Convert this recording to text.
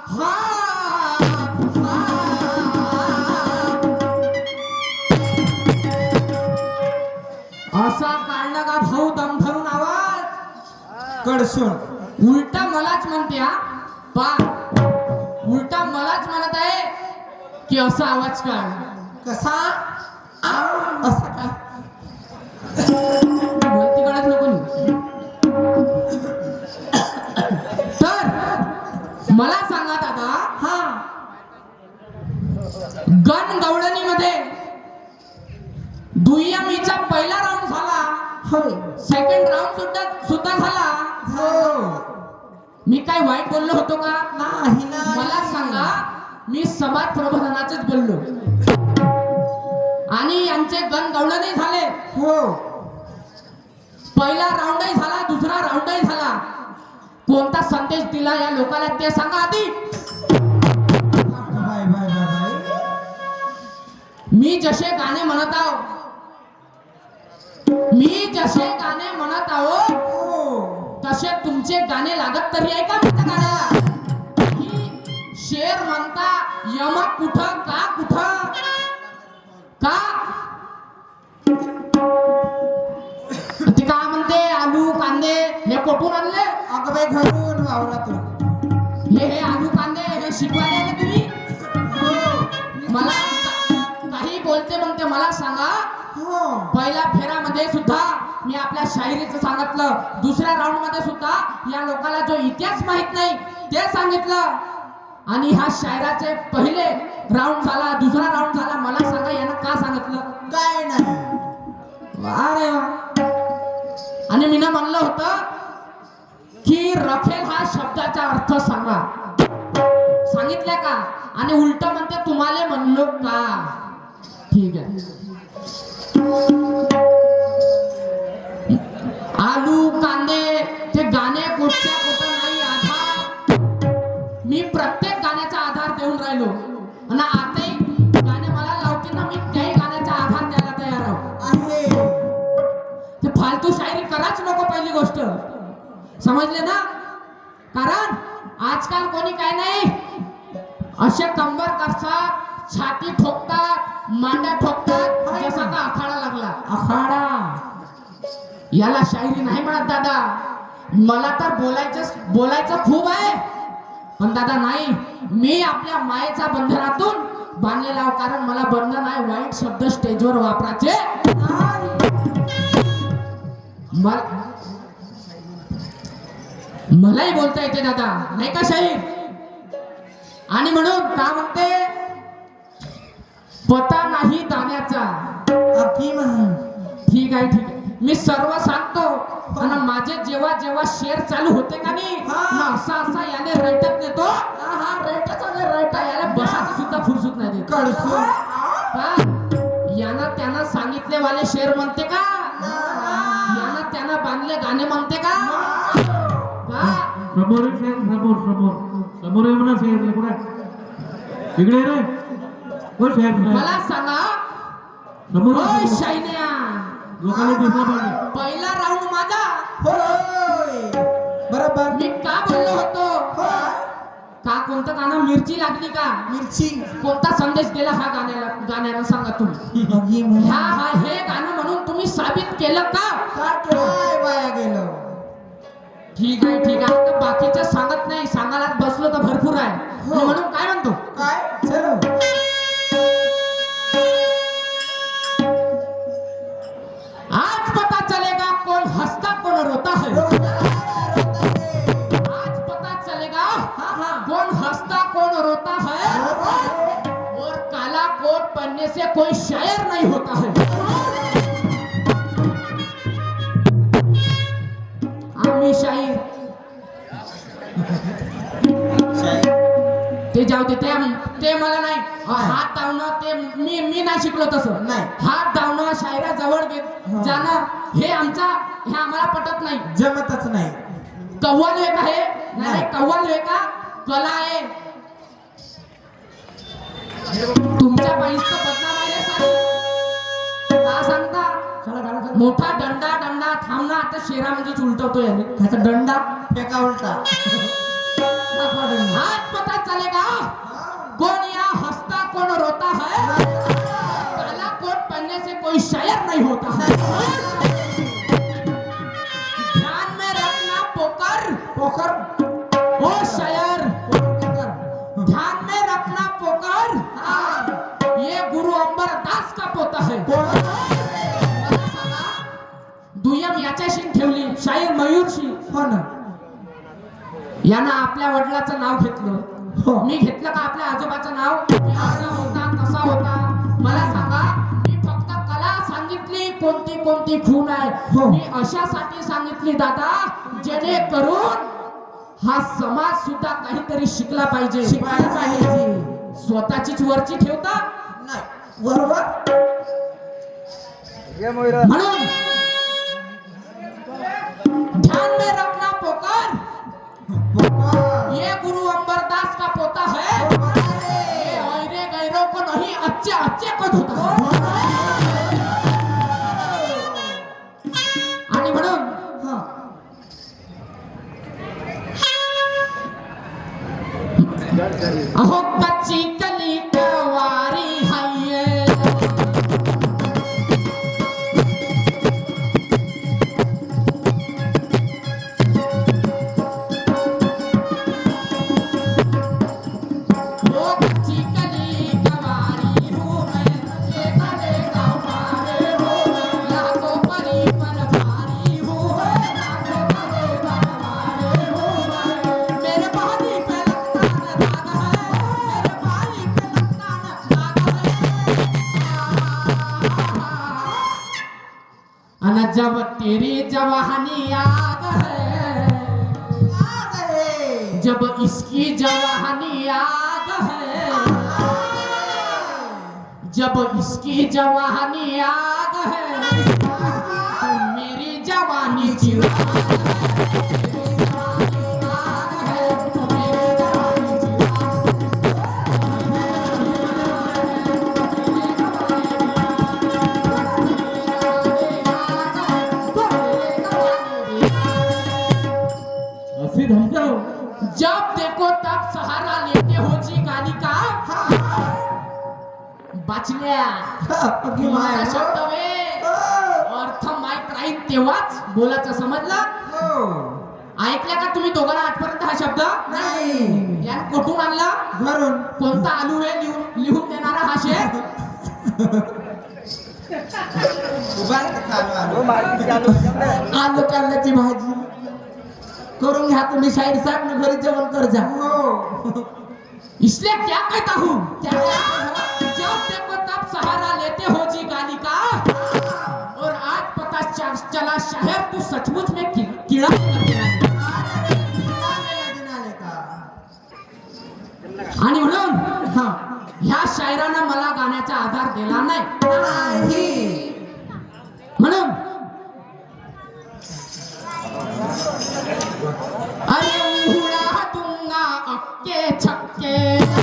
हा असा काढला का भाऊ दम धरून आवाज कडसून उलटा मलाच म्हणते हा पा उलटा मलाच म्हणत आहे की असा आवाज काढ कसा असा काय वरती काढत नको नी. तर मला सांगा दादा हा गण गवळणीमध्ये दुय्यमीचा पहिला राऊंड झाला होय सेकंड राऊंड सुद्धा झाला हो मी काय वाईट बोललो होतो का नाही नाही मला सांगा मी समाज प्रबोधनाचेच बोललो आणि यांचे गण गवळणी झाले हो पहिला राऊंडही झाला दुसरा राऊंडही झाला कोणता संदेश दिला या लोकांना ते सांगा आधी बाय बाय बाय बाय मी जसे गाणे म्हणत आहो मी जसे गाणे म्हणत आहो हो तसे तुमचे गाणे लागत तरी आहे का माझ्या गाण्याला ही शेर म्हणता यमक कुठं का कुठं का ते काय म्हणते आलू कांदे हे कुठून आणले अगं बाई घरून वावरातून हे आलू कांदे हे शिकवायला आले तुम्ही मला काही बोलते मग ते मला सांगा हो पहिल्या फेऱ्यामध्ये सुद्धा मी आपल्या शायरीचं सांगितलं दुसऱ्या राऊंड मध्ये सुद्धा या लोकांना जो इतिहास माहित नाही ते सांगितलं आणि ह्या शायराचे पहिले राऊंड झाला दुसरा राऊंड झाला मला सांगा यानं का सांगितलं काय नाही अरे वा आणि मी म्हणलं होतं की रखेल हा शब्दाचा अर्थ सांगा सांगितलं का आणि उलट म्हणते तुम्हाला म्हणलो का ठीक आहे आलू कांदे ते गाणे कुठच्या कुठं नाही आधार मी प्रत्येक गाण्याचा आधार देऊन राहिलो आणि आताही गाणे मला लावतील ना मी त्याही गाण्याचा आधार द्यायला तयार आहो आहे ते फालतू शायरी कराच नको पहिली गोष्ट समजले ना कारण आजकाल कोणी काय नाही असे कंबर करतात छाती ठोकतात मांड्या ठोकतात जसा का आखाडा लागला आखाडा याला शायरी नाही म्हणत दादा मला तर बोलायचं खूप आहे पण दादा नाही मी आपल्या मायेच्या बंधनातून बांधलेला आहो कारण मला बंधन आहे वाईट शब्द स्टेजवर वापरायचे मलाही बोलता येते दादा नाही का शाहीर आणि म्हणून का म्हणते पता नाही दाण्याचा अकी म्हण ठीक आहे ठीक आहे मी सर्व सांगतो आणि माझे जेव्हा जेव्हा शेर चालू होते का नाही असा असा याने रटत नेतो हा रटा याला बसायचं सुद्धा फुरसत नाही देत कडसून का यानं त्यानं सांगितले वाले शेर म्हणते का यानं त्यानं बांधले गाणे म्हणते का समोर एक शेर समोर समोर समोर आहे म्हणा शेर कुठे इकडे रे कोण शेर मला सांगा समोर ओय शायन्या लोकांना दिसला पाहिजे पहिला राऊंड माझा होय बरोबर मी का बोललो होतो होय. का कोणतं गाणं मिरची लागली का मिरची कोणता संदेश दिला हा गाण्यानं सांगा तुम्ही अकी म्हण हे गाणं म्हणून तुम्ही साबित केलं का काय वाया गेलो ठीक आहे आता बाकीचं सांगत नाही सांगायला बसलो तर भरपूर आहे मी म्हणून काय म्हणतो काय चलो आज पता चलेगा कौन हंसता कौन रोता है आज पता चलेगा कौन हंसता कौन रोता है और काला कोट पहनने से कोई शायर नहीं होता है आम्ही शाहीर ते जाऊ दे ते मला नाही हात धावणं ते मी नाही शिकलो तसं नाही. हात धावणं शायरा जवळ जाणं हे आम्हाला पटत नाही जमतच नाही कव्वाल एक आहे नाही नाही. कव्वाल एक का कला आहे तुमच्या बाईचं बदनाम आहे सारी का सांगता मोठा दंडा थांबणं आता शेरामध्येच उलटवतो याने त्याचा दंडा फेका उलटा हात पता चले बरोबर ओ शायर, ध्यान में रखना पोकर, ये गुरु अंबरदास का पोता है. मला सांगा, दुय्यम याच्याशी ठेवली शायर मयूरशी. हो ना यानं आपल्या वडिलाचं नाव घेतलं. हो. मी घेतलं का आपल्या आजोबाचं नाव? असा होता तसा होता. मला सांगा, मी फक्त कला सांगितली कोणती कोणती खून आहे. हो. मी अशासाठी सांगितली दादा, जेणेकरून हा समाज सुद्धा काहीतरी शिकला पाहिजे. शिकायला पाहिजे. स्वतःचीच वरची ठेवता नाही बरोबर म्हणून ध्यान में रखना पोकर, बरोबर. ये गुरु अंबरदास का पोता है. ये ऐरे गैरों को नहीं, अच्छे अच्छे को धोता है. आणि म्हणून हा अहो कच्ची कली कवारी हाये, ओ कच्ची कली कवारी हूँ मैं, ये कले कवारे हूँ मैं, लाखों परी पर भारी हूँ मैं, लाखों परी पर भारी हूँ मैं. मेरे बहादी पे लगता न दाग है, मेरे बहादी पे लगता न दाग है. अन जब तेरी जवानी आग है, आ गए. जब इसकी जवानी आग है, जब इसकी जवानी आग है, तो मेरी जवानी चिराग है. मेरी जवानी आग है, तो मेरी जवानी चिराग अशी धमकाव. जब देखो तब सहारा लेते हो जी गाली का. बाचल्या अगदी माय तुम्हाला हो. शब्द वे अर्थ माहीत राहील तेव्हाच बोलायचं, समजलं? हो. ऐकल्या का तुम्ही दोघांना आजपर्यंत हा शब्द? नाही यान कुठून आणला? घरून कोणता आलू आहे लिहून देणारा हा शेर? उभा आलो कारल्याची भाजी करून घ्या तुम्ही. शाहीर साहेब ने घरी जेवण कर जा. हो इसलिए क्या कहता हूँ, जब देखो तब सहारा लेते हो जी गाली का. और आज पता चला शायर तू सचमुच में कीड़ा आणि म्हणून ह्या शायरानं मला गाण्याचा आधार दिला नाही.